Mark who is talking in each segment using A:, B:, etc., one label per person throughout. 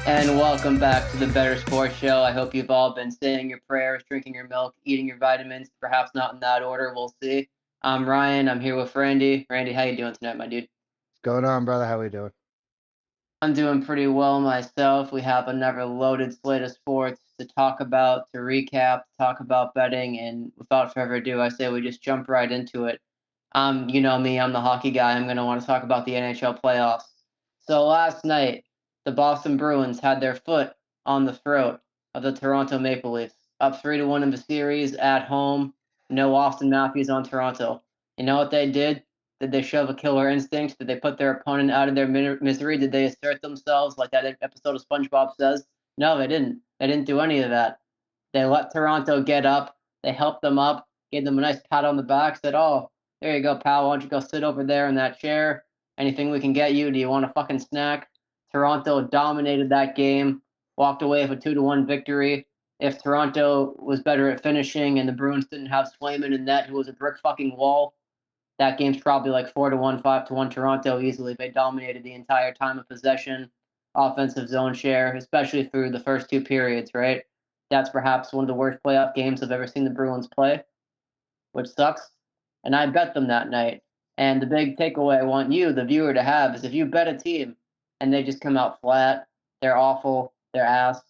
A: And welcome back to the Bettor Sports Show. I hope you've all been saying your prayers, drinking your milk, eating your vitamins, perhaps not in that order. We'll see. I'm Ryan. I'm here with Randy. Randy, how you doing tonight, my dude?
B: What's going on, brother? How we doing?
A: I'm doing pretty well myself. We have another loaded slate of sports to talk about, to recap, talk about betting, and without further ado, I say we just jump right into it. You know me, I'm the hockey guy. I'm going to want to talk about the NHL playoffs. So last night, the Boston Bruins had their foot on the throat of the Toronto Maple Leafs, up 3-1 in the series at home. No Austin Matthews on Toronto. You know what they did? Did they show a killer instinct? Did they put their opponent out of their misery? Did they assert themselves like that episode of SpongeBob says? No, they didn't. They didn't do any of that. They let Toronto get up. They helped them up, gave them a nice pat on the back, said, "Oh, there you go, pal. Why don't you go sit over there in that chair? Anything we can get you? Do you want a fucking snack?" Toronto dominated that game, walked away with a 2-1 victory. If Toronto was better at finishing and the Bruins didn't have Swayman in net, who was a brick fucking wall, that game's probably like 4-1, 5-1 Toronto easily. They dominated the entire time of possession, offensive zone share, especially through the first two periods, right? That's perhaps one of the worst playoff games I've ever seen the Bruins play, which sucks. And I bet them that night. And the big takeaway I want you, the viewer, to have is if you bet a team and they just come out flat, they're awful, they're ass,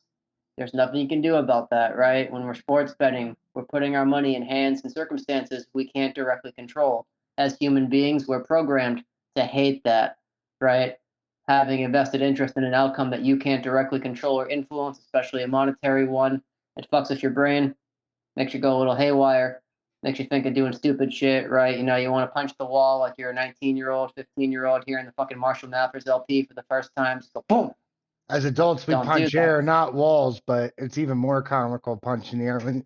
A: there's nothing you can do about that, right? When we're sports betting, we're putting our money in hands and circumstances we can't directly control. As human beings, we're programmed to hate that, right? Having a vested interest in an outcome that you can't directly control or influence, especially a monetary one, it fucks with your brain, makes you go a little haywire, makes you think of doing stupid shit, right? You know, you want to punch the wall like you're a 19-year-old, 15-year-old hearing the fucking Marshall Mathers LP for the first time. Just go boom.
B: As adults, we
A: Don't do
B: punch
A: that.
B: air, not walls, but it's even more comical punching the air. When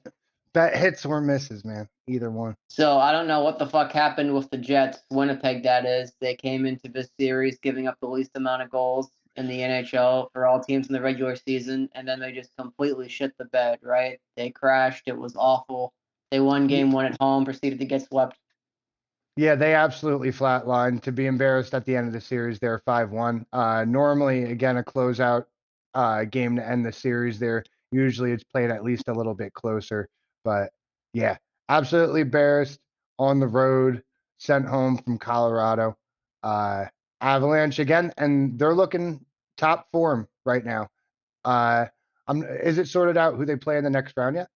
B: bet hits or misses, man. Either one.
A: So I don't know what the fuck happened with the Jets, Winnipeg that is. They came into this series giving up the least amount of goals in the NHL for all teams in the regular season, and then they just completely shit the bed, right? They crashed. It was awful. They won game one at home, proceeded to get swept.
B: Yeah, they absolutely flatlined. To be embarrassed at the end of the series, they're 5-1. Normally, again, a closeout game to end the series. There usually it's played at least a little bit closer, but yeah, absolutely embarrassed on the road, sent home from Colorado. Uh, Avalanche again, and they're looking top form right now. Uh, is it sorted out who they play in the next round yet?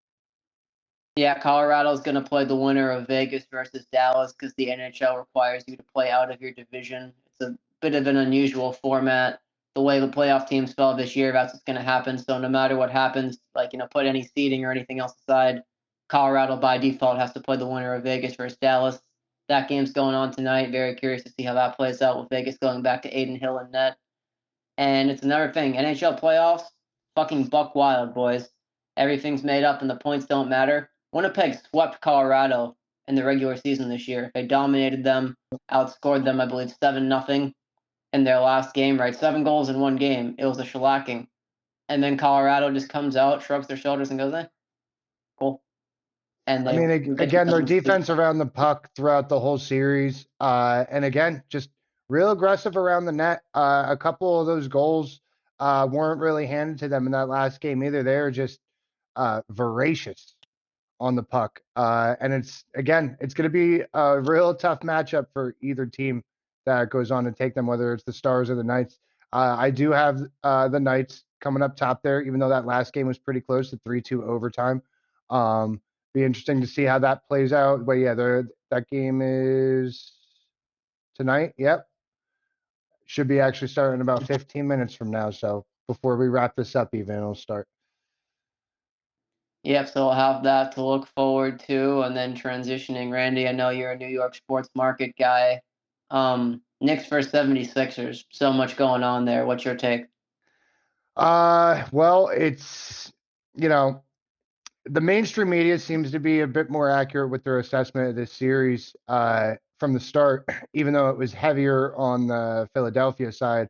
A: Yeah, Colorado's going to play the winner of Vegas versus Dallas because the NHL requires you to play out of your division. It's a bit of an unusual format. The way the playoff teams fell this year, that's what's going to happen. So no matter what happens, like, put any seeding or anything else aside, Colorado by default has to play the winner of Vegas versus Dallas. That game's going on tonight. Very curious to see how that plays out with Vegas going back to Aiden Hill and net. And it's another thing. NHL playoffs, fucking buck wild, boys. Everything's made up and the points don't matter. Winnipeg swept Colorado in the regular season this year. They dominated them, outscored them, I believe, 7-0 in their last game, right? 7 goals in one game. It was a shellacking. And then Colorado just comes out, shrugs their shoulders, and goes, cool. And
B: I
A: they
B: mean,
A: get
B: again, their
A: to
B: defense around the puck throughout the whole series, and again, just real aggressive around the net. A couple of those goals weren't really handed to them in that last game either. They're just voracious on the puck, and it's going to be a real tough matchup for either team that goes on to take them, whether it's the Stars or the Knights. I do have the Knights coming up top there, even though that last game was pretty close to 3-2 overtime. Be interesting to see how that plays out. But yeah, that game is tonight. Yep. Should be actually starting in about 15 minutes from now. So before we wrap this up, even it'll start.
A: Yep, so we'll have that to look forward to. And then transitioning, Randy, I know you're a New York sports market guy. Knicks versus 76ers. So much going on there. What's your take?
B: Well, it's you know, the mainstream media seems to be a bit more accurate with their assessment of this series from the start, even though it was heavier on the Philadelphia side.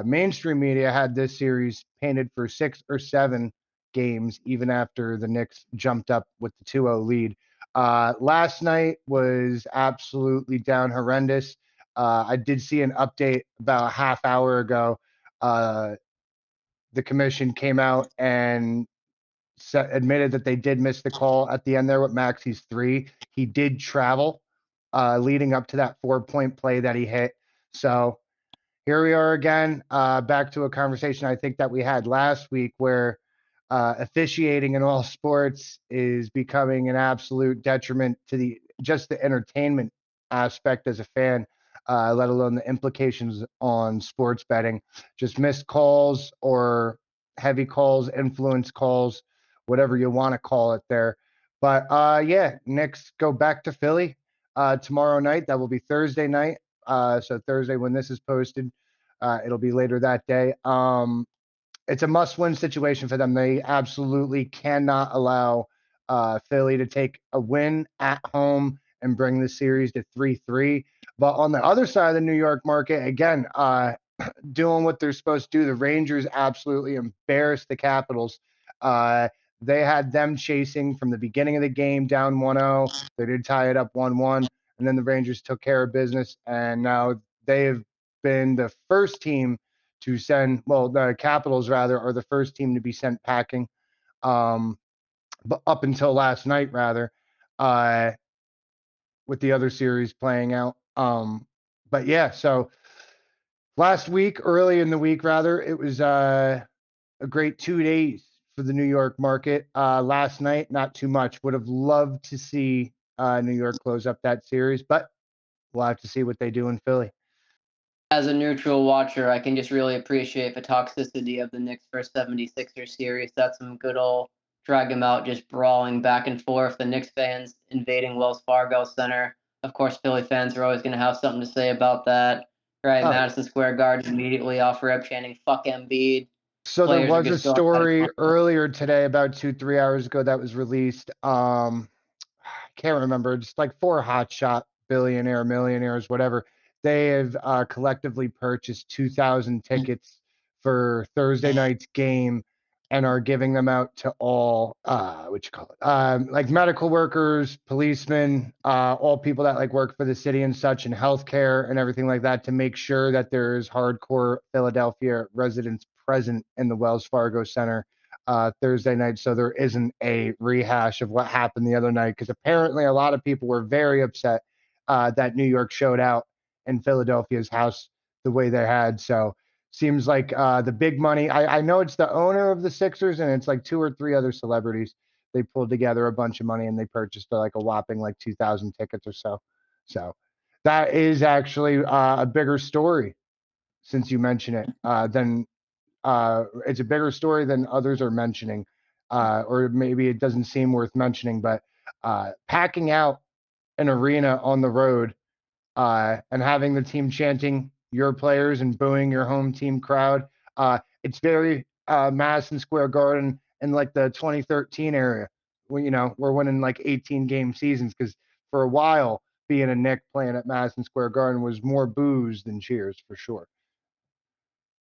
B: Mainstream media had this series painted for 6 or 7 games, even after the Knicks jumped up with the 2-0 lead. Last night was absolutely down horrendous. I did see an update about a half hour ago. Uh, the commission came out and admitted that they did miss the call at the end there with Maxey's 3. He did travel leading up to that 4-point play that he hit. So here we are again, back to a conversation I think that we had last week where officiating in all sports is becoming an absolute detriment to just the entertainment aspect as a fan, let alone the implications on sports betting. Just missed calls or heavy calls, influence calls, whatever you want to call it there. But yeah, Knicks go back to Philly tomorrow night. That will be Thursday night. So Thursday when this is posted, it'll be later that day. It's a must-win situation for them. They absolutely cannot allow Philly to take a win at home and bring the series to 3-3. But on the other side of the New York market, again, doing what they're supposed to do, the Rangers absolutely embarrassed the Capitals. They had them chasing from the beginning of the game down 1-0. They did tie it up 1-1, and then the Rangers took care of business, and now they have been the first team to send, well, the Capitals rather are the first team to be sent packing, but up until last night rather, with the other series playing out. But yeah, so last week, early in the week rather, it was a great 2 days for the New York market. Last night, not too much. Would have loved to see New York close up that series, but we'll have to see what they do in Philly.
A: As a neutral watcher, I can just really appreciate the toxicity of the Knicks first 76ers series. That's some good old drag 'em out, just brawling back and forth. The Knicks fans invading Wells Fargo Center. Of course, Philly fans are always going to have something to say about that. Right,
B: Oh,
A: Madison Square Garden immediately off rip chanting "fuck Embiid."
B: so there
A: Players are
B: was a
A: just going at
B: story
A: it.
B: earlier today, about 2, 3 hours ago, that was released. Can't remember, just like 4 hotshot billionaire, millionaires, whatever. They have collectively purchased 2,000 tickets for Thursday night's game and are giving them out to all, what you call it, like medical workers, policemen, all people that like work for the city and such, and healthcare and everything like that, to make sure that there's hardcore Philadelphia residents present in the Wells Fargo Center Thursday night, so there isn't a rehash of what happened the other night. Because apparently, a lot of people were very upset that New York showed out in Philadelphia's house the way they had. So seems like the big money. I know it's the owner of the Sixers, and it's like 2 or 3 other celebrities. They pulled together a bunch of money and they purchased like a whopping like 2,000 tickets or so. So that is actually a bigger story, since you mention it, than it's a bigger story than others are mentioning, or maybe it doesn't seem worth mentioning. But packing out an arena on the road and having the team chanting your players and booing your home team crowd, it's very Madison Square Garden in like the 2013 area, when we're winning like 18-game seasons, because for a while being a Knick playing at Madison Square Garden was more boos than cheers for sure.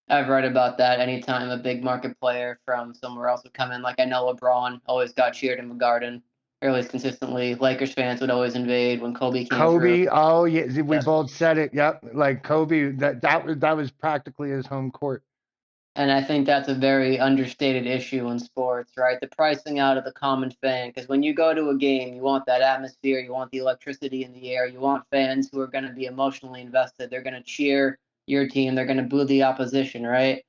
A: I've read about that. Anytime a big market player from somewhere else would come in, like I know LeBron always got cheered in the Garden, or at least consistently. Lakers fans would always invade when Kobe came through.
B: Kobe, oh yeah, we
A: Yes.
B: both said it. Yep, like Kobe, that was practically his home court.
A: And I think that's a very understated issue in sports, right? The pricing out of the common fan. Because when you go to a game, you want that atmosphere, you want the electricity in the air, you want fans who are going to be emotionally invested. They're going to cheer your team, they're going to boo the opposition, right?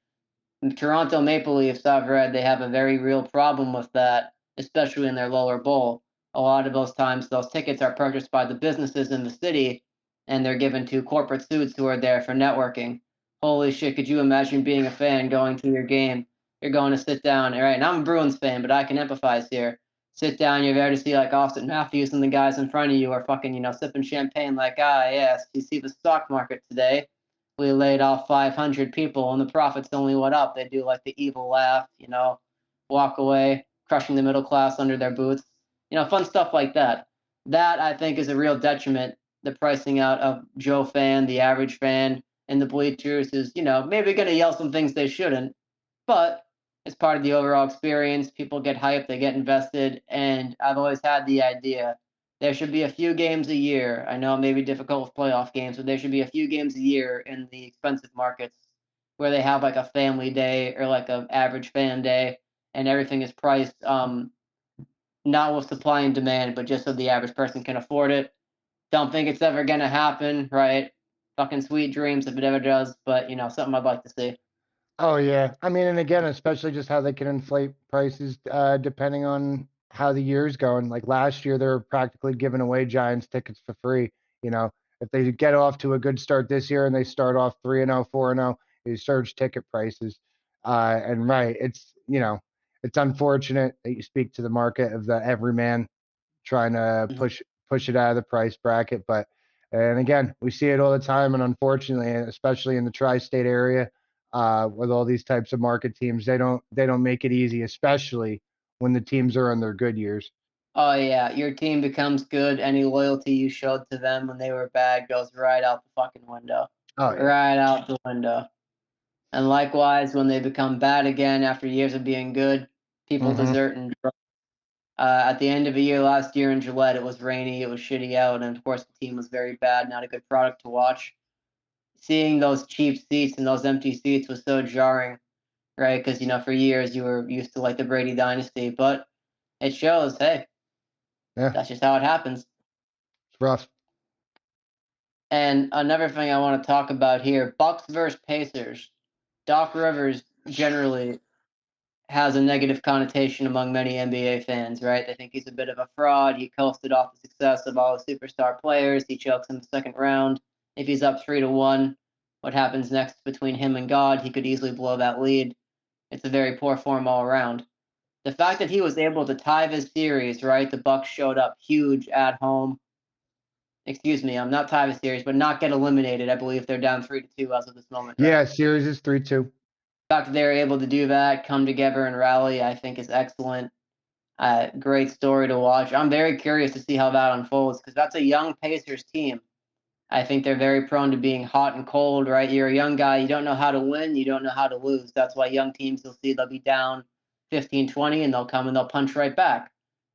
A: The Toronto Maple Leafs, I've read, they have a very real problem with that, especially in their lower bowl. A lot of those times, those tickets are purchased by the businesses in the city, and they're given to corporate suits who are there for networking. Holy shit, could you imagine being a fan going to your game? You're going to sit down, all right? And I'm a Bruins fan, but I can empathize here. Sit down, you're there to see like Austin Matthews, and the guys in front of you are fucking, sipping champagne like, yes, you see the stock market today. We laid off 500 people and the profits only went up. They do like the evil laugh, walk away, crushing the middle class under their boots, fun stuff like that. That I think is a real detriment. The pricing out of Joe fan, the average fan, and the bleachers is, maybe going to yell some things they shouldn't, but it's part of the overall experience. People get hyped, they get invested, and I've always had the idea there should be a few games a year. I know it may be difficult with playoff games, but there should be a few games a year in the expensive markets where they have like a family day or like a average fan day, and everything is priced not with supply and demand, but just so the average person can afford it. Don't think it's ever gonna happen, right? Fucking sweet dreams if it ever does, but something I'd like to see.
B: Oh yeah. I mean, and again, especially just how they can inflate prices depending on how the year's going. Like last year, they were practically giving away Giants tickets for free. You know, if they get off to a good start this year and they start off 3-0, 4-0, they surge ticket prices. And right, it's unfortunate that you speak to the market of the everyman trying to
A: Mhm.
B: push it out of the price bracket. But and again, we see it all the time, and unfortunately, especially in the tri-state area, with all these types of market teams, they don't make it easy, especially when the teams are in their good years.
A: Oh yeah, your team becomes good. Any loyalty you showed to them when they were bad goes right out the fucking window.
B: Oh yeah.
A: Right out the window. And likewise, when they become bad again after years of being good, people
B: Hmm.
A: desert and at the end of a year last year in Gillette, it was rainy, it was shitty out, and of course the team was very bad, not a good product to watch. Seeing those cheap seats and those empty seats was so jarring, right? Because for years you were used to like the Brady dynasty, but it shows, hey,
B: Yeah,
A: that's just how it happens.
B: it's rough.
A: And another thing I want to talk about here: Bucks versus Pacers. Doc Rivers generally has a negative connotation among many NBA fans, right? They think he's a bit of a fraud. He coasted off the success of all the superstar players. He chokes in the second round. If he's up 3-1, what happens next between him and God? He could easily blow that lead. It's a very poor form all around. The fact that he was able to tie this series, right? The Bucks showed up huge at home. Excuse me, I'm not tie the series, but not get eliminated. I believe they're down 3-2 as of this moment, right?
B: Yeah, series is 3-2.
A: The fact that they were able to do that, come together and rally, I think is excellent. Great story to watch. I'm very curious to see how that unfolds because that's a young Pacers team. I think they're very prone to being hot and cold, right? You're a young guy, you don't know how to win, you don't know how to lose. That's why young teams, you'll see they'll be down 15-20 and they'll come and they'll punch right back,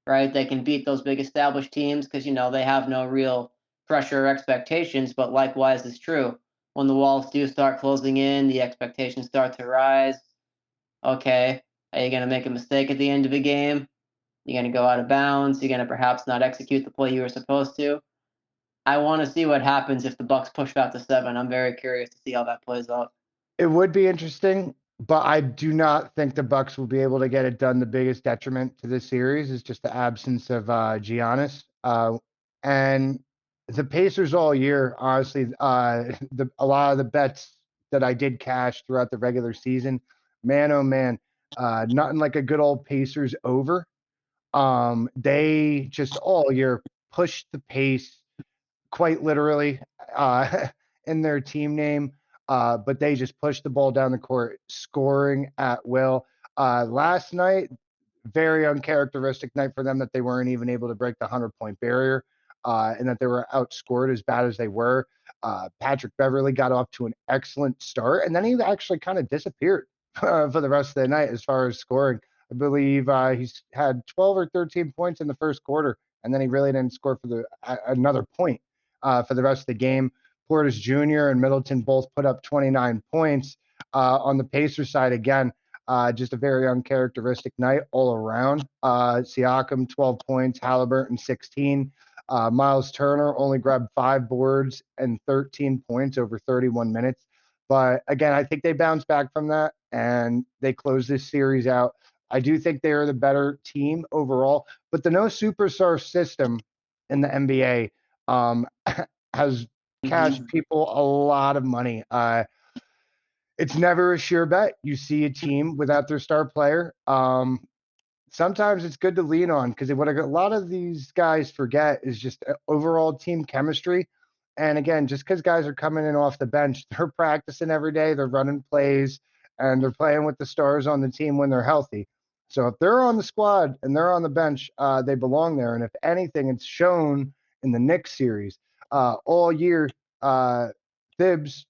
A: right? They can beat those big established teams because, they have no real pressure or expectations, but likewise is true. When the walls do start closing in, the expectations start to rise. Okay, are you going to make a mistake at the end of a game? You're going to go out of bounds. You're going to perhaps not execute the play you were supposed to. I want to see what happens if the Bucks push that to 7. I'm very curious to see how that plays out.
B: It would be interesting, but I do not think the Bucks will be able to get it done. The biggest detriment to this series is just the absence of Giannis. And the Pacers all year, honestly, a lot of the bets that I did cash throughout the regular season, man, oh man, nothing like a good old Pacers over. They just all year pushed the pace quite literally uh, in their team name, but they just pushed the ball down the court, scoring at will. Last night, very uncharacteristic night for them that they weren't even able to break the 100-point barrier, and that they were outscored as bad as they were. Patrick Beverly got off to an excellent start, and then he actually kind of disappeared for the rest of the night as far as scoring. I believe he's had 12 or 13 points in the first quarter, and then he really didn't score for another point for the rest of the game. Portis Jr. and Middleton both put up 29 points. On the Pacers side, again, just a very uncharacteristic night all around. Siakam, 12 points, Halliburton, 16. Miles Turner only grabbed 5 boards and 13 points over 31 minutes. But again, I think they bounced back from that and they closed this series out. I do think they are the better team overall, but the no superstar system in the NBA has cashed
A: Mm-hmm.
B: people a lot of money. It's never a sure bet. You see a team without their star player. Sometimes it's good to lean on because what a lot of these guys forget is just overall team chemistry. And again, just because guys are coming in off the bench, they're practicing every day, they're running plays, and they're playing with the stars on the team when they're healthy. So if they're on the squad and they're on the bench, they belong there. And if anything, it's shown in the Knicks series all year. Thibs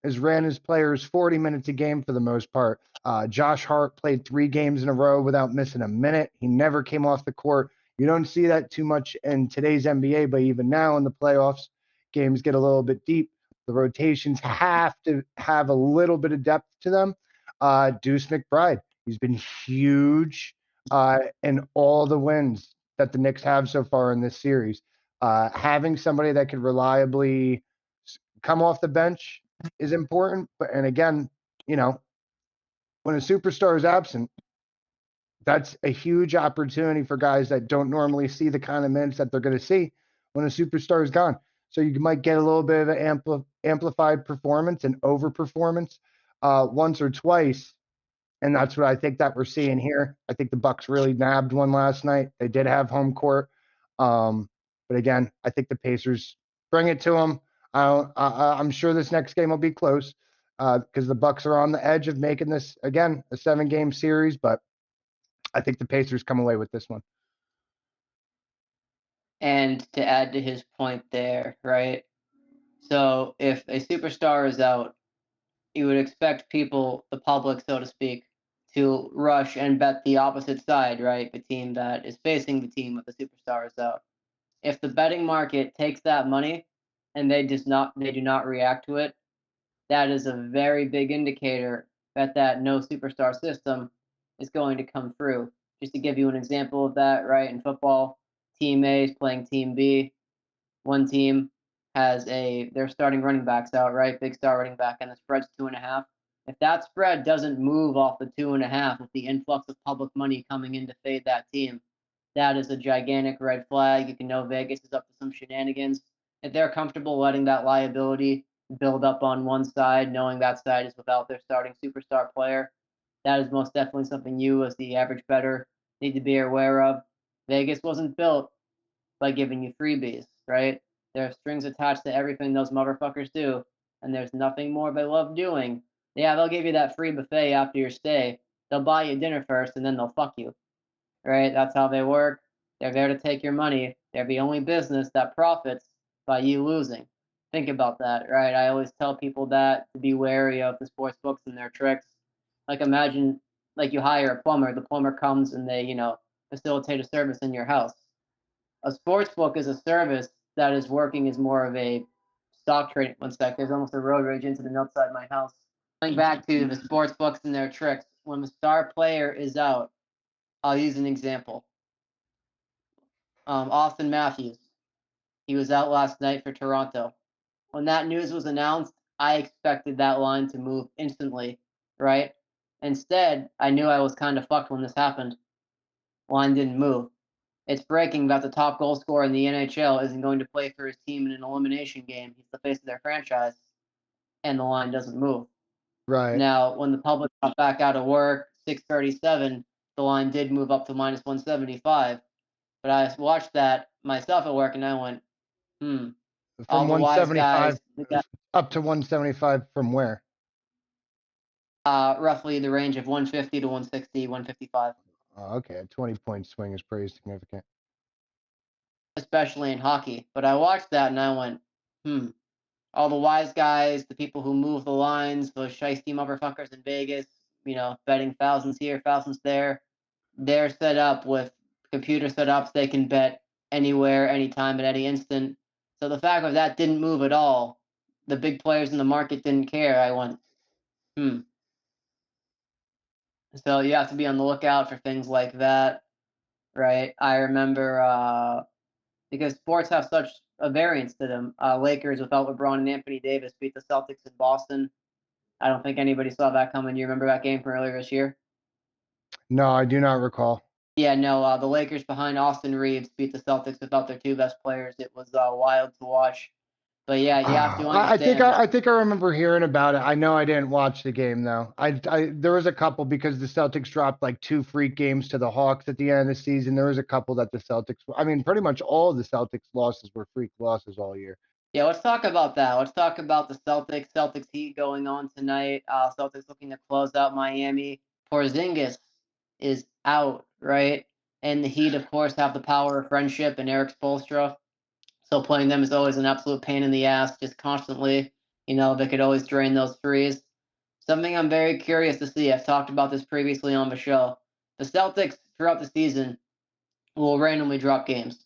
B: has ran his players 40 minutes a game for the most part. Josh Hart played 3 games in a row without missing a minute. He never came off the court. You don't see that too much in today's NBA, but even now in the playoffs, games get a little bit deep. The rotations have to have a little bit of depth to them. Deuce McBride, he's been huge in all the wins that the Knicks have so far in this series. Having somebody that could reliably come off the bench is important. And again, you know, when a superstar is absent, that's a huge opportunity for guys that don't normally see the kind of minutes that they're going to see when a superstar is gone. So you might get a little bit of an amplified performance and overperformance once or twice, and that's what I think that we're seeing here. I think the Bucks really nabbed one last night. They did have home court, but again, I think the Pacers bring it to them. I'm sure this next game will be close because the Bucks are on the edge of making this again a 7-game series, but I think the Pacers come away with this one.
A: And to add to his point there, right? So if a superstar is out, you would expect people, the public, so to speak, to rush and bet the opposite side, right? The team that is facing the team with the superstar is out. If the betting market takes that money and they do not react to it, that is a very big indicator that no superstar system is going to come through. Just to give you an example of that, right? In football, team A is playing team B. One team has their starting running backs out, right? Big star running back, and the spread's 2.5. If that spread doesn't move off the 2.5 with the influx of public money coming in to fade that team, that is a gigantic red flag. You can know Vegas is up to some shenanigans. If they're comfortable letting that liability build up on one side, knowing that side is without their starting superstar player, that is most definitely something you, as the average bettor, need to be aware of. Vegas wasn't built by giving you freebies, right? There are strings attached to everything those motherfuckers do, and there's nothing more they love doing. Yeah, they'll give you that free buffet after your stay. They'll buy you dinner first, and then they'll fuck you, right? That's how they work. They're there to take your money. They're the only business that profits by you losing. Think about that, right? I always tell people that to be wary of the sports books and their tricks. Like imagine like you hire a plumber, the plumber comes and they, facilitate a service in your house. A sports book is a service that is working as more of a stock trading. One sec, there's almost a road rage incident outside my house. Going back to the sports books and their tricks, when the star player is out, I'll use an example. Austin Matthews, he was out last night for Toronto. When that news was announced, I expected that line to move instantly, right? Instead, I knew I was kind of fucked when this happened. Line didn't move. It's breaking that the top goal scorer in the NHL isn't going to play for his team in an elimination game. He's the face of their franchise, and the line doesn't move.
B: Right.
A: Now, when the public got back out of work, 6:37, the line did move up to minus 175. But I watched that myself at work, and I went, all
B: From
A: the wise
B: 175
A: guys,
B: up to 175 from where?
A: roughly the range of 150 to 160, 155.
B: Oh, okay, a 20-point swing is pretty significant.
A: Especially in hockey. But I watched that and I went, all the wise guys, the people who move the lines, those shiesty motherfuckers in Vegas, betting thousands here, thousands there, they're set up with computer setups. They can bet anywhere, anytime, at any instant. So the fact that that didn't move at all, the big players in the market didn't care. I went, So you have to be on the lookout for things like that, right? I remember because sports have such a variance to them. Lakers without LeBron and Anthony Davis beat the Celtics in Boston. I don't think anybody saw that coming. You remember that game from earlier this year?
B: No, I do not recall.
A: Yeah, no. The Lakers behind Austin Reeves beat the Celtics without their two best players. It was wild to watch. But yeah, you have to understand.
B: I think I remember hearing about it. I know I didn't watch the game though. There was a couple because the Celtics dropped like 2 freak games to the Hawks at the end of the season. There was a couple that the Celtics. I mean, pretty much all of the Celtics losses were freak losses all year.
A: Yeah, let's talk about that. Let's talk about the Celtics Heat going on tonight. Celtics looking to close out Miami. Porzingis is out, right? And the Heat, of course, have the power of friendship and Eric Spoelstra. So playing them is always an absolute pain in the ass, just constantly. They could always drain those threes. Something I'm very curious to see. I've talked about this previously on the show. The Celtics, throughout the season, will randomly drop games,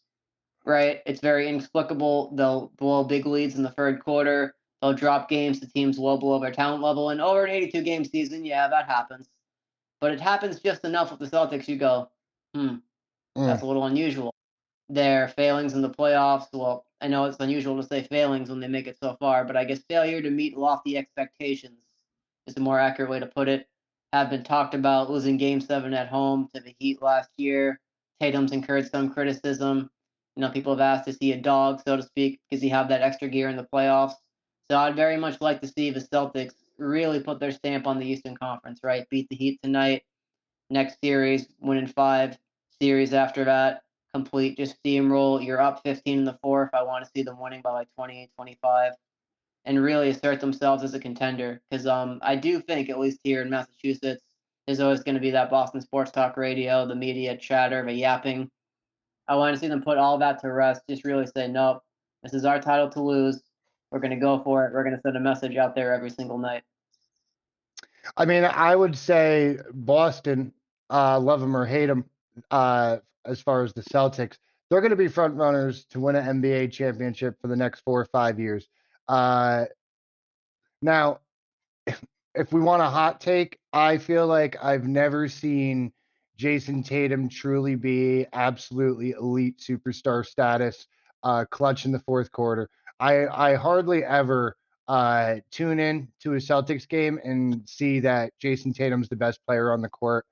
A: right? It's very inexplicable. They'll blow big leads in the third quarter. They'll drop games to teams well below their talent level. And over an 82 game season, yeah, that happens. But it happens just enough with the Celtics. You go,
B: Mm.
A: that's a little unusual. Their failings in the playoffs, well, I know it's unusual to say failings when they make it so far, but I guess failure to meet lofty expectations is a more accurate way to put it. Have been talked about losing game 7 at home to the Heat last year. Tatum's incurred some criticism. People have asked, is he a dog, so to speak? Because he have that extra gear in the playoffs? So I'd very much like to see the Celtics really put their stamp on the Eastern Conference, right? Beat the Heat tonight. Next series, win in 5. Series after that, complete just steamroll. You're up 15 in the fourth. I want to see them winning by like 28, 25, and really assert themselves as a contender. Because I do think, at least here in Massachusetts, there's always going to be that Boston sports talk radio, the media chatter, the yapping. I want to see them put all that to rest. Just really say, nope, this is our title to lose. We're going to go for it. We're going to send a message out there every single night.
B: I mean, I would say Boston, love them or hate them, as far as the Celtics, they're going to be front runners to win an NBA championship for the next 4 or 5 years. Now, if we want a hot take, I feel like I've never seen Jason Tatum truly be absolutely elite superstar status, clutch in the fourth quarter. I hardly ever tune in to a Celtics game and see that Jason Tatum's the best player on the court.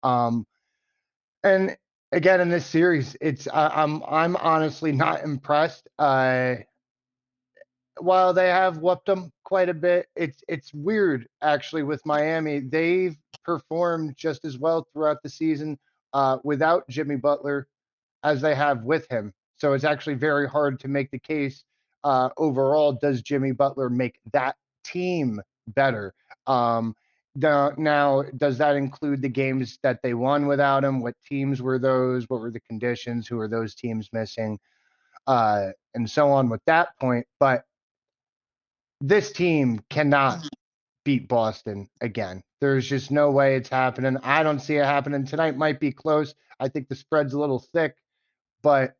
B: Um, and again, in this series, I'm honestly not impressed. While they have whooped them quite a bit, it's weird actually with Miami. They've performed just as well throughout the season without Jimmy Butler as they have with him. So it's actually very hard to make the case overall. Does Jimmy Butler make that team better? Now, does that include the games that they won without him? What teams were those? What were the conditions? Who are those teams missing? And so on with that point. But this team cannot beat Boston again. There's just no way it's happening. I don't see it happening tonight. Might be close. I think the spread's a little thick, but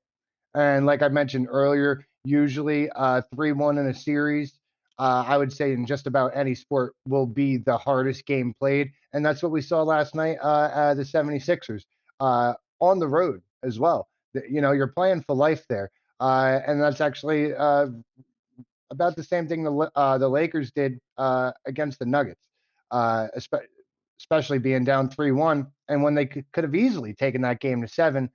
B: and like I mentioned earlier, usually 3-1 in a series, I would say in just about any sport will be the hardest game played, and that's what we saw last night at the 76ers on the road as well. You're playing for life there, and that's actually about the same thing the Lakers did against the Nuggets, especially being down 3-1, and when they could have easily taken that game to 7.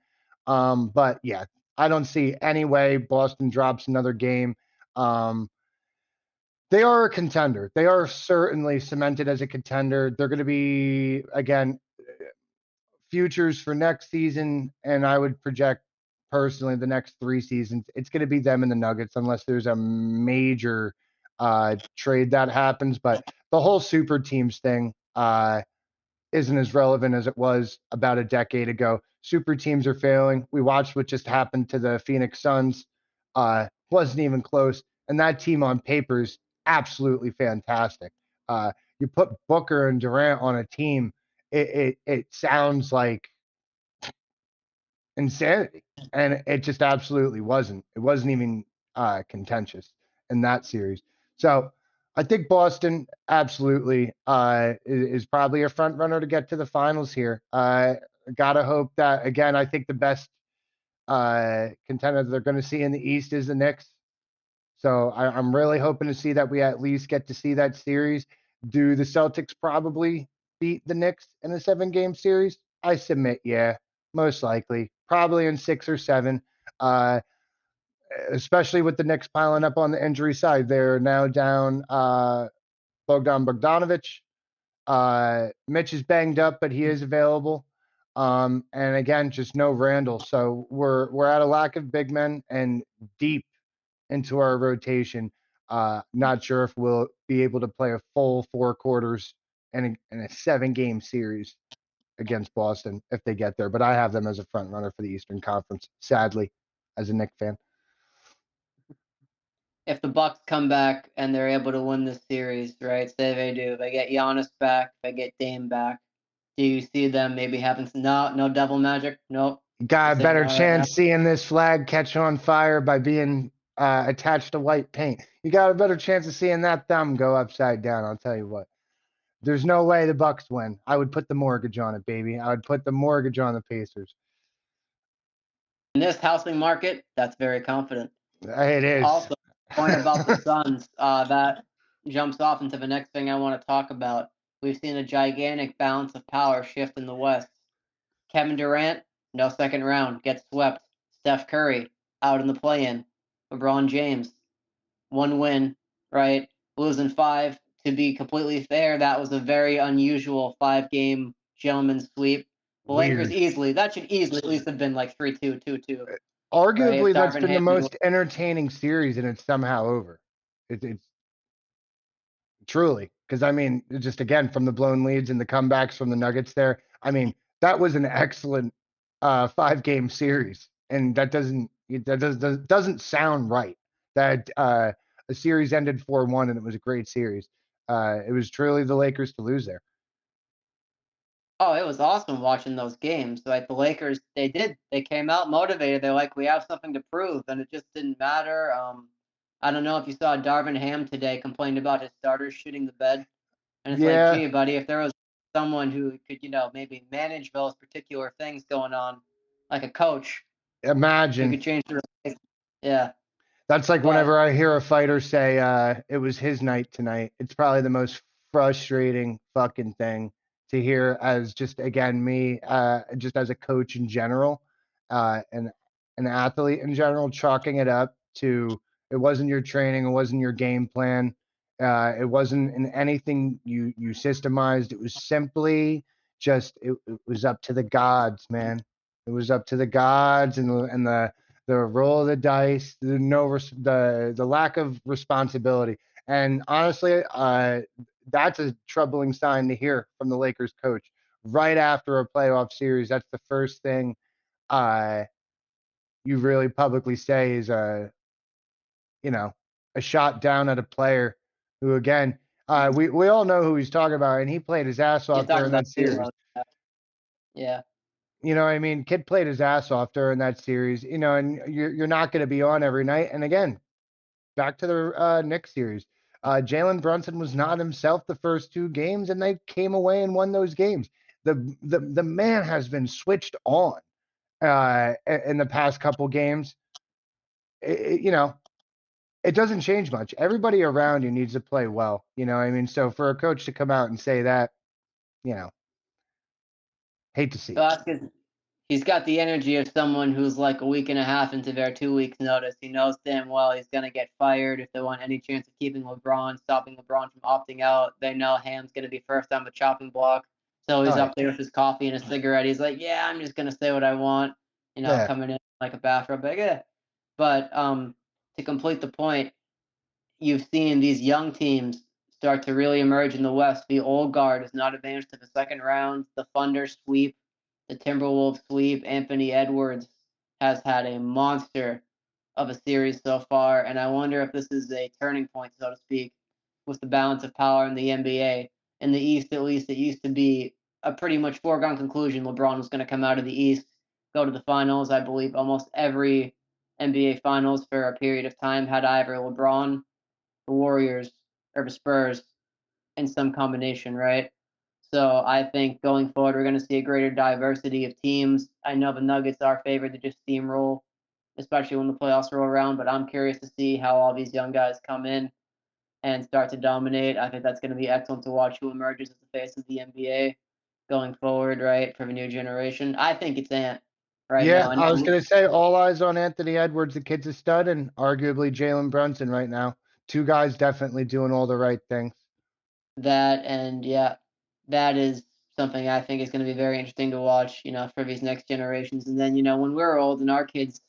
B: But yeah, I don't see any way Boston drops another game. They are a contender. They are certainly cemented as a contender. They're going to be, again, futures for next season, and I would project personally the next 3 seasons. It's going to be them and the Nuggets unless there's a major trade that happens. But the whole super teams thing isn't as relevant as it was about a decade ago. Super teams are failing. We watched what just happened to the Phoenix Suns. Wasn't even close. And that team on paper is absolutely fantastic. You put Booker and Durant on a team, it sounds like insanity. And it just absolutely wasn't. It wasn't even contentious in that series. So I think Boston absolutely is probably a front runner to get to the finals here. Gotta hope that, again, I think the best contender they're going to see in the East is the Knicks. So I'm really hoping to see that we at least get to see that series. Do the Celtics probably beat the Knicks in a 7-game series? I submit, yeah, most likely. Probably in 6 or 7. Especially with the Knicks piling up on the injury side. They're now down Bogdan Bogdanovic. Mitch is banged up, but he is available. And again, just no Randall. So we're at a lack of big men and deep into our rotation. Not sure if we'll be able to play a full 4 quarters in a 7-game series against Boston if they get there. But I have them as a front runner for the Eastern Conference, sadly, as a Knicks fan.
A: If the Bucks come back and they're able to win this series, right? Say they do, they get Giannis back, they get Dame back. Do you see them maybe having no devil magic? Nope.
B: Got a
A: Just saying
B: better
A: no right now.
B: chance seeing this flag catch on fire by being attached to white paint. You got a better chance of seeing that thumb go upside down. I'll tell you what. There's no way the Bucks win. I would put the mortgage on it, baby. I would put the mortgage on the Pacers.
A: In this housing market, that's very confident.
B: It is.
A: Also, point about the Suns, that jumps off into the next thing I want to talk about. We've seen a gigantic balance of power shift in the West. Kevin Durant, no second round, gets swept. Steph Curry, out in the play-in. LeBron James, one win, right? Losing five. To be completely fair, that was a very unusual 5-game gentleman's sweep. The Lakers
B: Weird.
A: that should easily at least have been like 3-2, 2-2, right? If
B: Arguably, that's
A: Darvin
B: been the
A: Ham
B: most entertaining series, and it's somehow over. It's truly, because I mean, just again from the blown leads and the comebacks from the Nuggets there. I mean, that was an excellent 5-game series, and that doesn't sound right. That a series ended 4-1, and it was a great series. It was truly the Lakers to lose there.
A: Oh, it was awesome watching those games. Like the Lakers, they came out motivated. They're like, we have something to prove, and it just didn't matter. I don't know if you saw Darvin Ham today complained about his starters shooting the bed, and it's like,
B: Yeah,
A: gee, buddy, if there was someone who could, maybe manage those particular things going on, like a coach who
B: imagine.
A: could change the, yeah,
B: That's like
A: but
B: whenever I hear a fighter say it was his night tonight. It's probably the most frustrating fucking thing to hear as just again me just as a coach in general and an athlete in general chalking it up to it wasn't your training, it wasn't your game plan, it wasn't in anything you systemized. It was simply just it was up to the gods, man. It was up to the gods and the roll of the dice, the lack of responsibility. And honestly, that's a troubling sign to hear from the Lakers coach right after a playoff series. That's the first thing uh, you really publicly say is you know a shot down at a player who again we all know who he's talking about, and he played his ass
A: you're
B: off
A: talking
B: during
A: about
B: that series.
A: D'Lo. Yeah,
B: You know what I mean? Kid played his ass off during that series, and you're not going to be on every night. And again, back to the Knicks series. Jalen Brunson was not himself the first 2 games, and they came away and won those games. The man has been switched on in the past couple games. It doesn't change much. Everybody around you needs to play well. You know what I mean? So for a coach to come out and say that, you know, hate to see it.
A: so that's because he's got the energy of someone who's like a week and a half into their 2 weeks notice. He knows damn well he's gonna get fired if they want any chance of keeping LeBron, stopping LeBron from opting out. They know Ham's gonna be first on the chopping block. So he's
B: Oh yeah,
A: up there with his coffee and his cigarette. He's like, yeah, I'm just gonna say what I want,
B: yeah,
A: coming in like a bathrobe, like, yeah. But to complete the point, you've seen these young teams start to really emerge in the West. The old guard has not advanced to the second round. The Thunder sweep, the Timberwolves sweep. Anthony Edwards has had a monster of a series so far, and I wonder if this is a turning point, so to speak, with the balance of power in the NBA. In the East, at least, it used to be a pretty much foregone conclusion LeBron was going to come out of the East, go to the finals. I believe almost every NBA finals for a period of time had either LeBron, the Warriors, or the Spurs in some combination, right? So I think going forward, we're going to see a greater diversity of teams. I know the Nuggets are favored to just steamroll, especially when the playoffs roll around, but I'm curious to see how all these young guys come in and start to dominate. I think that's going to be excellent to watch who emerges as the face of the NBA going forward, right, for the new generation. I think it's Ant right
B: yeah.
A: now. I
B: I was
A: know
B: gonna say all eyes on Anthony Edwards. The kid's a stud, and arguably Jalen Brunson right now. 2 guys definitely doing all the right things.
A: that, and yeah, that is something I think is going to be very interesting to watch, for these next generations. And then, when we're old and our kids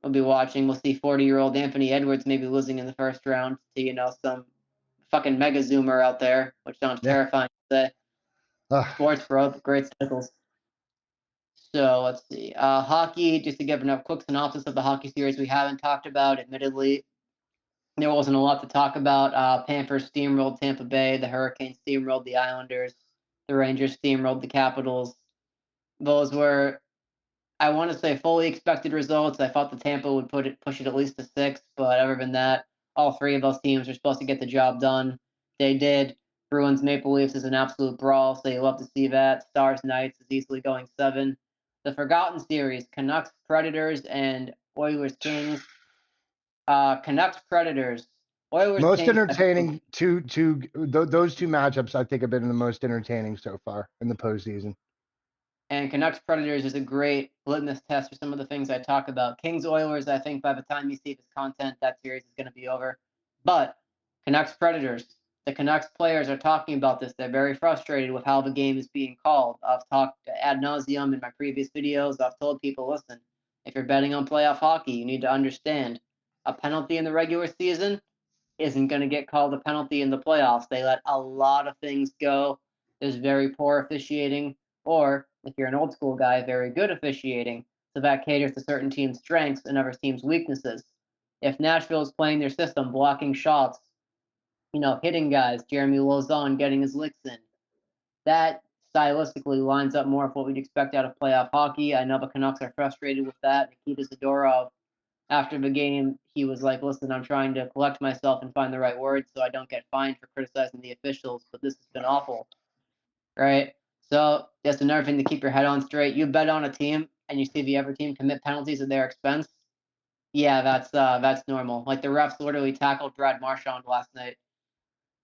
A: will be watching, we'll see 40-year-old Anthony Edwards maybe losing in the first round to, some fucking mega zoomer out there, which sounds
B: Yeah.
A: terrifying to say.
B: Ugh.
A: Sports, bro, great cycles. So let's see. Hockey, just to give enough quick synopsis of the hockey series we haven't talked about, admittedly, there wasn't a lot to talk about. Panthers steamrolled Tampa Bay. The Hurricanes steamrolled the Islanders. The Rangers steamrolled the Capitals. Those were I want to say fully expected results. I thought the Tampa would push it at least to 6, but other than that, all three of those teams are supposed to get the job done. They did. Bruins Maple Leafs is an absolute brawl, so you love to see that. Stars Knights is easily going 7. The Forgotten Series, Canucks Predators and Oilers Kings. Canucks Predators. Oilers
B: Most
A: Kings.
B: entertaining those two matchups I think have been the most entertaining so far in the postseason.
A: And Canucks Predators is a great litmus test for some of the things I talk about. Kings Oilers, I think by the time you see this content, that series is going to be over. But Canucks Predators, the Canucks players are talking about this. They're very frustrated with how the game is being called. I've talked ad nauseum in my previous videos. I've told people, listen, if you're betting on playoff hockey, you need to understand a penalty in the regular season isn't going to get called a penalty in the playoffs. They let a lot of things go. There's very poor officiating, or if you're an old school guy, very good officiating. So that caters to certain teams' strengths and other teams' weaknesses. If Nashville is playing their system, blocking shots, hitting guys, Jeremy Lauzon getting his licks in, that stylistically lines up more with what we'd expect out of playoff hockey. I know the Canucks are frustrated with that. Nikita Zadorov after the game, he was like, listen, I'm trying to collect myself and find the right words so I don't get fined for criticizing the officials, but this has been awful, right? So that's another thing to keep your head on straight. You bet on a team and you see the other team commit penalties at their expense. Yeah, that's normal. Like the refs literally tackled Brad Marchand last night,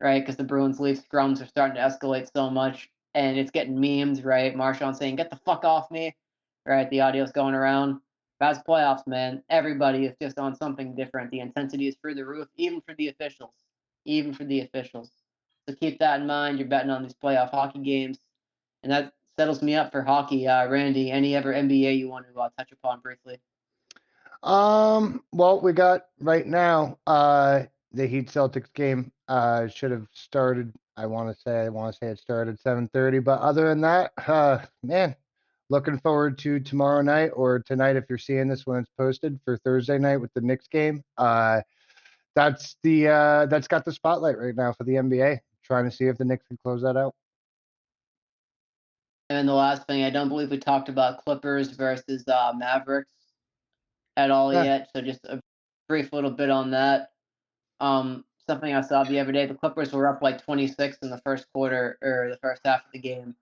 A: right? Because the Bruins Leafs scrums are starting to escalate so much, and it's getting memes, right? Marchand saying, "Get the fuck off me," right? The audio's going around. That's playoffs, man. Everybody is just on something different. The intensity is through the roof, even for the officials. Even for the officials. So keep that in mind. You're betting on these playoff hockey games, and that settles me up for hockey. Randy, any other NBA you want to touch upon briefly?
B: Well, we got right now, the Heat Celtics game, should have started. I want to say it started 7:30, but other than that, man, looking forward to tomorrow night or tonight if you're seeing this when it's posted for Thursday night with the Knicks game. That's got the spotlight right now for the NBA. Trying to see if the Knicks can close that out.
A: And then the last thing, I don't believe we talked about Clippers versus Mavericks at all
B: Yeah.
A: yet. So just a brief little bit on that. Something I saw the other day, the Clippers were up like 26 in the first quarter or the first half of the game,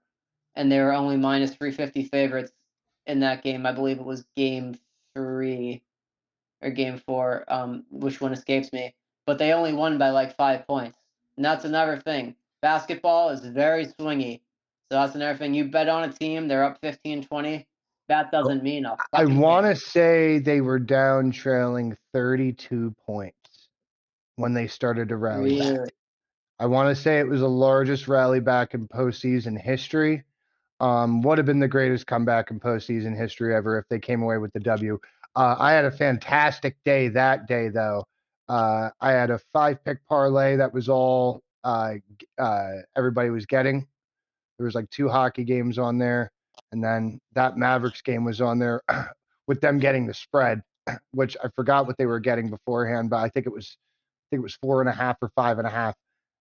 A: and they were only minus 350 favorites in that game. I believe it was game 3 or game 4, which one escapes me. But they only won by like 5 points. And that's another thing. Basketball is very swingy. So that's another thing. You bet on a team, they're up 15-20. That doesn't mean a
B: I
A: fucking
B: want
A: thing.
B: to say they were down trailing 32 points when they started to rally back.
A: Really.
B: I want to say it was the largest rally back in postseason history. Would have been the greatest comeback in postseason history ever if they came away with the W. I had a fantastic day that day, though. I had a 5-pick parlay that was all everybody was getting. There was like 2 hockey games on there, and then that Mavericks game was on there with them getting the spread, which I forgot what they were getting beforehand, but I think it was 4.5 or 5.5,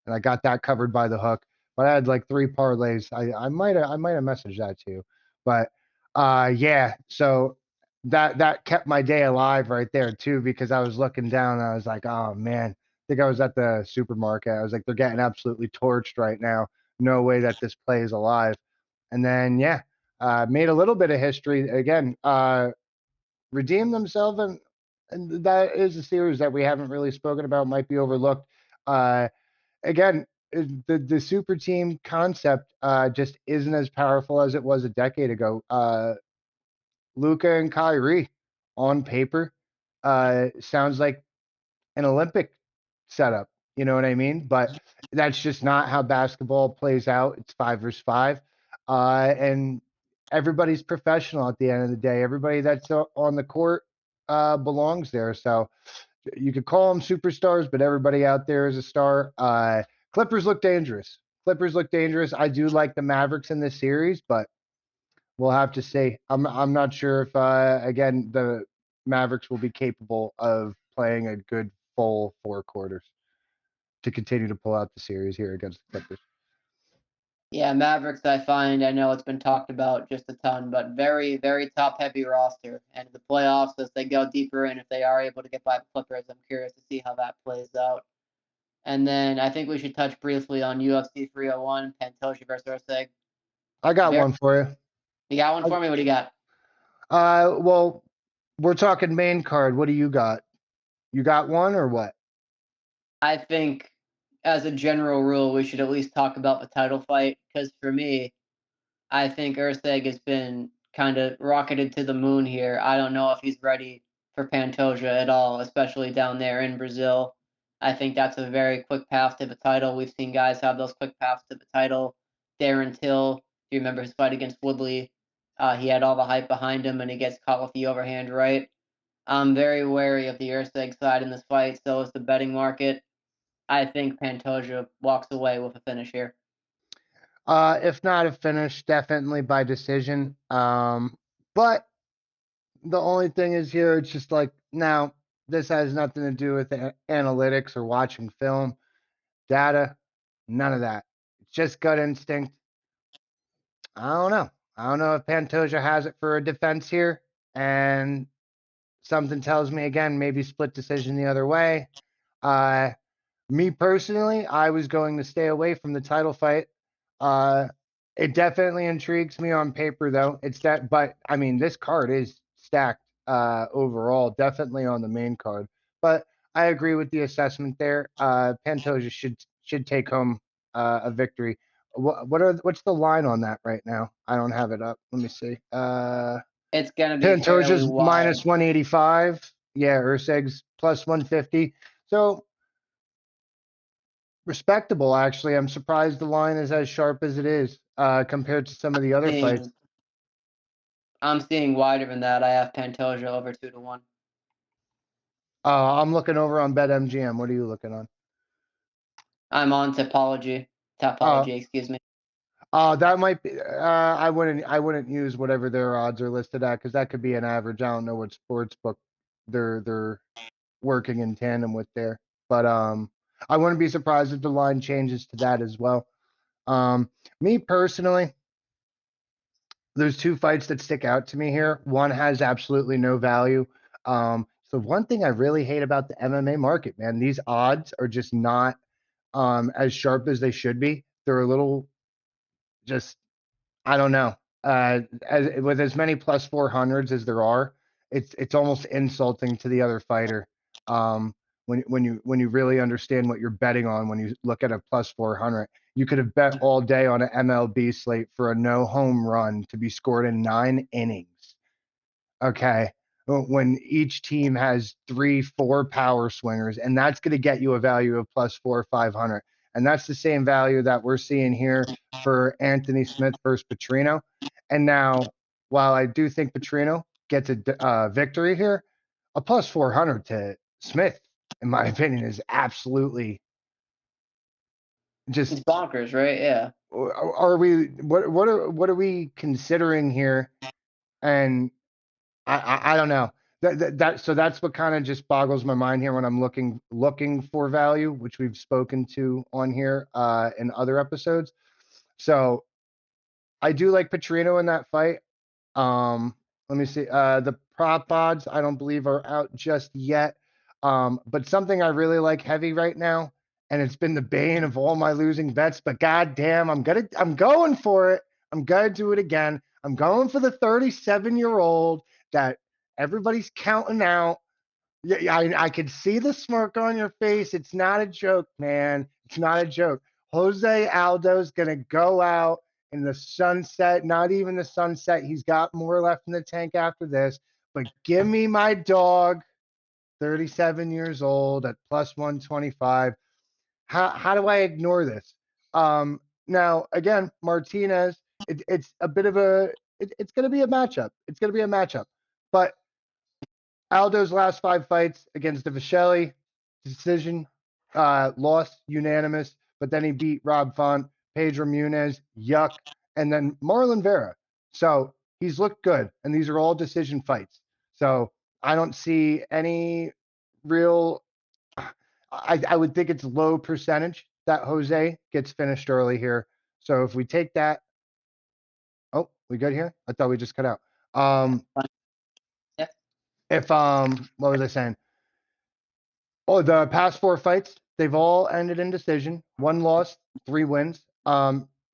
B: and I got that covered by the hook. But I had like 3 parlays. I might have messaged that to you, but yeah. So that kept my day alive right there too, because I was looking down and I was like, oh man. I think I was at the supermarket. I was like, they're getting absolutely torched right now. No way that this play is alive. And then yeah, made a little bit of history again. Redeemed themselves, and that is a series that we haven't really spoken about, might be overlooked. Again, the super team concept just isn't as powerful as it was a decade ago. Luca and Kyrie on paper sounds like an Olympic setup. You know what I mean? But that's just not how basketball plays out. It's 5 versus 5, and everybody's professional at the end of the day. Everybody that's on the court belongs there. So you could call them superstars, but everybody out there is a star. Clippers look dangerous. Clippers look dangerous. I do like the Mavericks in this series, but we'll have to see. I'm not sure if again the Mavericks will be capable of playing a good full 4 quarters to continue to pull out the series here against the Clippers.
A: Yeah, Mavericks, I know it's been talked about just a ton, but very, very top heavy roster. And the playoffs, as they go deeper in, if they are able to get by the Clippers, I'm curious to see how that plays out. And then I think we should touch briefly on UFC 301, Pantoja versus Usyk.
B: I got
A: Very,
B: one for you.
A: you got one for me? What do you got?
B: Well, we're talking main card. What do you got? You got one or what?
A: I think, as a general rule, we should at least talk about the title fight because for me, I think Urseg has been kind of rocketed to the moon here. I don't know if he's ready for Pantoja at all, especially down there in Brazil. I think that's a very quick path to the title. We've seen guys have those quick paths to the title. Darren Till, do you remember his fight against Woodley? He had all the hype behind him, and he gets caught with the overhand right. I'm very wary of the Urseg side in this fight. So is the betting market. I think Pantoja walks away with a finish here.
B: If not a finish, definitely by decision. But the only thing is here, it's just like now this has nothing to do with analytics or watching film, data, none of that. It's just gut instinct. I don't know. I don't know if Pantoja has it for a defense here, and something tells me again, maybe split decision the other way. Uh, Me personally, I was going to stay away from the title fight. Uh, it definitely intrigues me on paper, though. It's that, but I mean, this card is stacked overall, definitely on the main card. But I agree with the assessment there. Pantoja should take home a victory. What's the line on that right now? I don't have it up. Let me see.
A: It's going to be fairly
B: Pantoja's
A: wide.
B: minus 185. Yeah, Urseg's plus 150. So respectable, actually. I'm surprised the line is as sharp as it is compared to some of the other fights.
A: Seeing, I'm seeing wider than that. I have Pantoja over 2-1.
B: I'm looking over on BetMGM. What are you looking on?
A: I'm on
B: Uh,
A: topology, excuse me.
B: that might be. I wouldn't use whatever their odds are listed at because that could be an average. I don't know what sports book they're working in tandem with there, but I wouldn't be surprised if the line changes to that as well. Um, Me personally, there's two fights that stick out to me here. One has absolutely no value. So one thing I really hate about the MMA market, man, these odds are just not as sharp as they should be. They're a little just, I don't know. With as many plus 400s as there are, it's almost insulting to the other fighter. When you really understand what you're betting on when you look at a plus 400, you could have bet all day on an MLB slate for a no home run to be scored in 9 innings. Okay. When each team has 3, 4 power swingers, and that's going to get you a value of plus 4, 500. And that's the same value that we're seeing here for Anthony Smith versus Petrino. And now, while I do think Petrino gets a victory here, a plus 400 to Smith, in my opinion, is absolutely
A: It's
B: just.
A: bonkers, right? Yeah.
B: Are we what are we considering here? And I don't know. So that's what kind of just boggles my mind here when I'm looking for value, which we've spoken to on here in other episodes. So I do like Petrino in that fight. Let me see. The prop odds I don't believe are out just yet. But something I really like heavy right now, and it's been the bane of all my losing bets. But goddamn, I'm going for it. I'm gonna do it again. I'm going for the 37-year-old that everybody's counting out. Yeah, I could see the smirk on your face. It's not a joke, man. It's not a joke. Jose Aldo's gonna go out in the sunset. Not even the sunset. He's got more left in the tank after this. But give me my dog, 37 years old at plus 125. How do I ignore this? Now again, Martinez. It's a bit of it's going to be a matchup. It's going to be a matchup, but Aldo's last 5 fights against Divicelli, decision, lost unanimous, but then he beat Rob Font, Pedro Munez, yuck, and then Marlon Vera. So he's looked good, and these are all decision fights. So I don't see any real. I would think it's low percentage that Jose gets finished early here. So if we take that, oh, we good here? I thought we just cut out. Um,
A: Yeah.
B: if what was I saying? Oh, the past 4 fights, they've all ended in decision. 1 loss, 3 wins.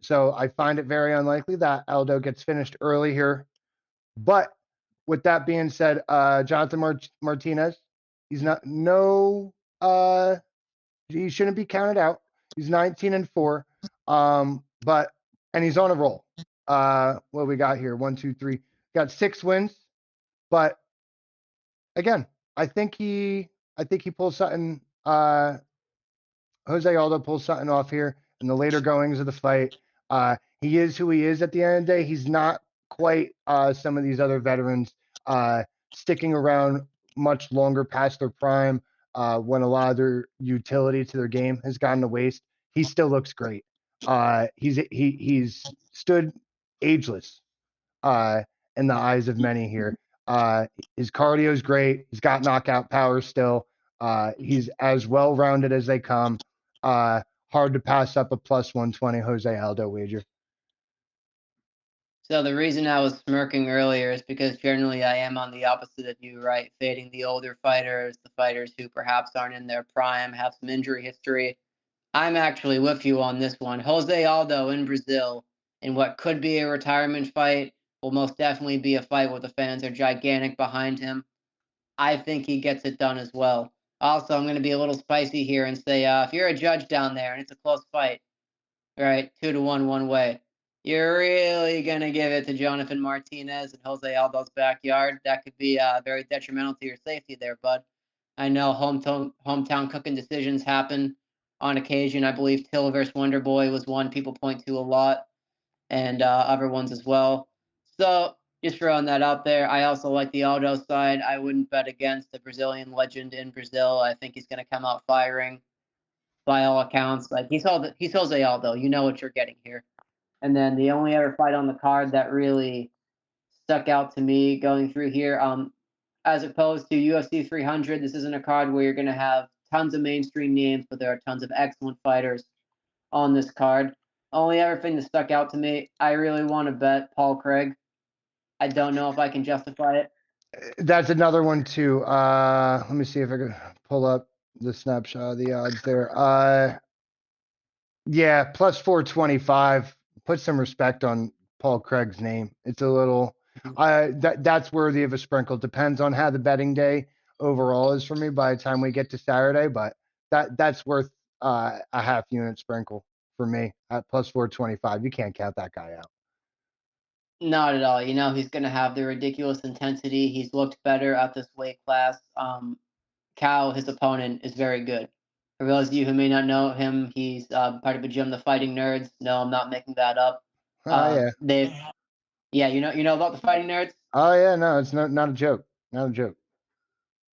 B: So I find it very unlikely that Aldo gets finished early here. But with that being said, Jonathan Martinez, he's not no he shouldn't be counted out. He's 19-4. But and he's on a roll. What we got here? 1, 2, 3. Got 6 wins. But again, I think he pulls something. Jose Aldo pulls something off here in the later goings of the fight. He is who he is at the end of the day. He's not quite some of these other veterans sticking around much longer past their prime when a lot of their utility to their game has gone to waste. He still looks great. He's stood ageless uh, in the eyes of many here. His cardio is great. He's got knockout power still. He's as well rounded as they come. Hard to pass up a plus 120 Jose Aldo wager.
A: So the reason I was smirking earlier is because generally I am on the opposite of you, right? Fading the older fighters, the fighters who perhaps aren't in their prime, have some injury history. I'm actually with you on this one. Jose Aldo in Brazil, in what could be a retirement fight, will most definitely be a fight where the fans are gigantic behind him. I think he gets it done as well. Also, I'm going to be a little spicy here and say if you're a judge down there and it's a close fight, right, 2-1 one way, you're really going to give it to Jonathan Martinez in Jose Aldo's backyard. That could be very detrimental to your safety there, bud. I know hometown cooking decisions happen on occasion. I believe Till versus Wonder Boy was one people point to a lot, and other ones as well. So just throwing that out there. I also like the Aldo side. I wouldn't bet against the Brazilian legend in Brazil. I think he's going to come out firing by all accounts. Like he's Jose Aldo. You know what you're getting here. And then the only other fight on the card that really stuck out to me going through here, as opposed to UFC 300, this isn't a card where you're going to have tons of mainstream names, but there are tons of excellent fighters on this card. Only other thing that stuck out to me, I really want to bet Paul Craig. I don't know if I can justify it.
B: That's another one too. Let me see if I can pull up the snapshot of the odds there. Yeah, plus 425. Put some respect on Paul Craig's name. It's a little that's worthy of a sprinkle. Depends on how the betting day overall is for me by the time we get to Saturday, but that's worth a half unit sprinkle for me at plus 425. You can't count that guy out.
A: Not at all. You know, he's going to have the ridiculous intensity. He's looked better at this weight class. Cal, his opponent, is very good. For those of you who may not know him, he's part of a gym, the Fighting Nerds. No, I'm not making that up.
B: Oh yeah.
A: They've, yeah, you know about the Fighting Nerds.
B: Oh yeah, no, it's not a joke. Not a joke.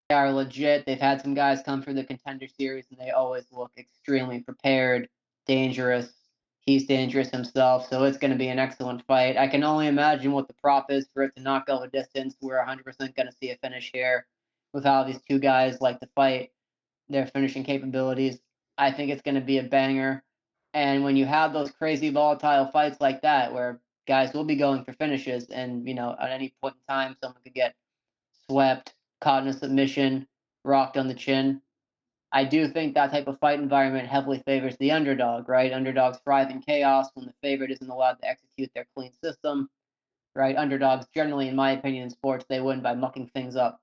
A: They are legit. They've had some guys come through the Contender Series, and they always look extremely prepared, dangerous. He's dangerous himself, so it's going to be an excellent fight. I can only imagine what the prop is for it to not go the distance. We're 100% going to see a finish here with how these two guys like to fight, their finishing capabilities. I think it's going to be a banger. And when you have those crazy volatile fights like that, where guys will be going for finishes, and at any point in time, someone could get swept, caught in a submission, rocked on the chin. I do think that type of fight environment heavily favors the underdog, right? Underdogs thrive in chaos when the favorite isn't allowed to execute their clean system, right? Underdogs generally, in my opinion, in sports, they win by mucking things up,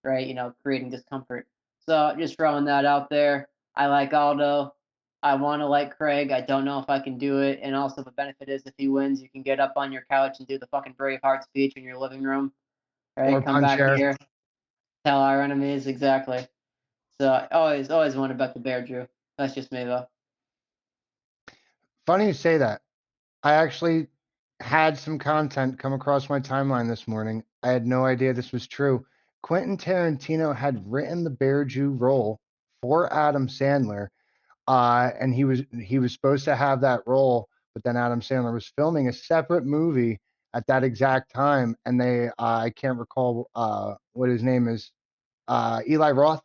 A: right? Creating discomfort. So just throwing that out there. I like Aldo. I want to like Craig. I don't know if I can do it. And also, the benefit is if he wins, you can get up on your couch and do the fucking Braveheart speech in your living room,
B: Or
A: right? Come
B: punch
A: back
B: air.
A: here, tell our enemies exactly. So I always want to bet the Bear, Drew. That's just me though.
B: Funny you say that. I actually had some content come across my timeline this morning. I had no idea this was true. Quentin Tarantino had written the Bear Jew role for Adam Sandler, and he was supposed to have that role, but then Adam Sandler was filming a separate movie at that exact time, and they I can't recall what his name is, Eli Roth.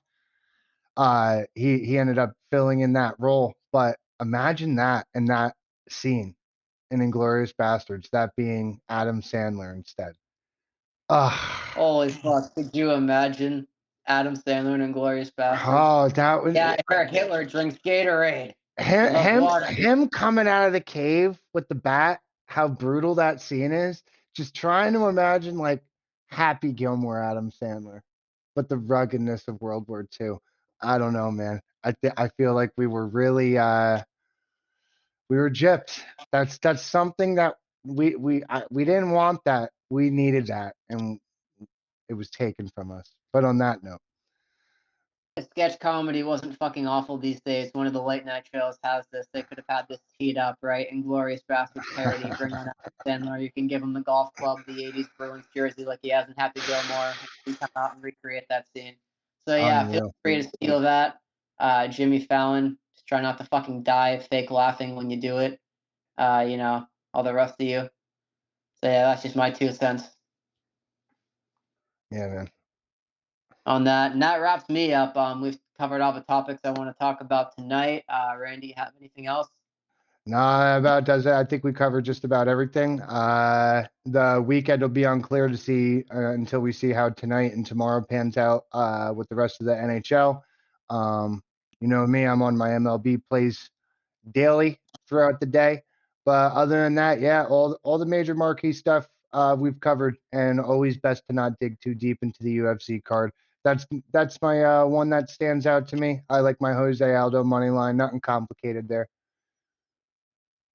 B: He ended up filling in that role, but imagine that in that scene. in Inglourious Bastards, that being Adam Sandler instead.
A: Holy fuck! Could you imagine Adam Sandler and Glorious Bastards?
B: Oh, that was
A: Yeah, Eric Hitler drinks Gatorade. Love
B: him.
A: water.
B: Him coming out of the cave with the bat. How brutal that scene is. Just trying to imagine like Happy Gilmore Adam Sandler, but the ruggedness of World War II. I don't know, man. I feel like we were really we were gypped. That's something that we didn't want that. We needed that, and it was taken from us. But on that note,
A: Sketch comedy wasn't fucking awful these days. One of the late night shows has this. They could have had this teed up, right? Inglorious Bastards parody. Bring on Adam Sandler. You can give him the golf club, the '80s Bruins jersey, like he has in Happy Gilmore. He can come out and recreate that scene. So yeah, feel
B: unreal.
A: free to steal that. Jimmy Fallon, just try not to fucking die fake laughing when you do it. All the rest of you. So yeah, that's just my 2 cents
B: Yeah, man.
A: on that. And that wraps me up. We've covered all the topics I want to talk about tonight. Randy, you have anything else?
B: No, about does it. I think we covered just about everything. The weekend will be unclear to see until we see how tonight and tomorrow pans out with the rest of the NHL. You know me, I'm on my MLB plays daily throughout the day. But other than that, yeah, all the major marquee stuff we've covered, and always best to not dig too deep into the UFC card. That's my one that stands out to me. I like my Jose Aldo money line. Nothing complicated there.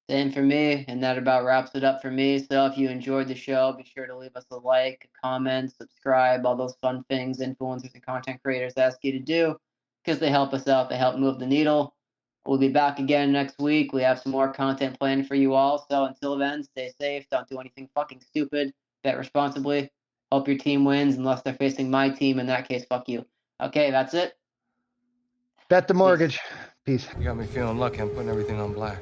A: Same for me, and that about wraps it up for me. So if you enjoyed the show, be sure to leave us a like, a comment, subscribe, all those fun things influencers and content creators ask you to do because they help us out. They help move the needle. We'll be back again next week. We have some more content planned for you all. So until then, stay safe. Don't do anything fucking stupid. Bet responsibly. Hope your team wins unless they're facing my team. In that case, fuck you. Okay, that's it.
B: Bet the mortgage. Peace.
C: You got me feeling lucky. I'm putting everything on black.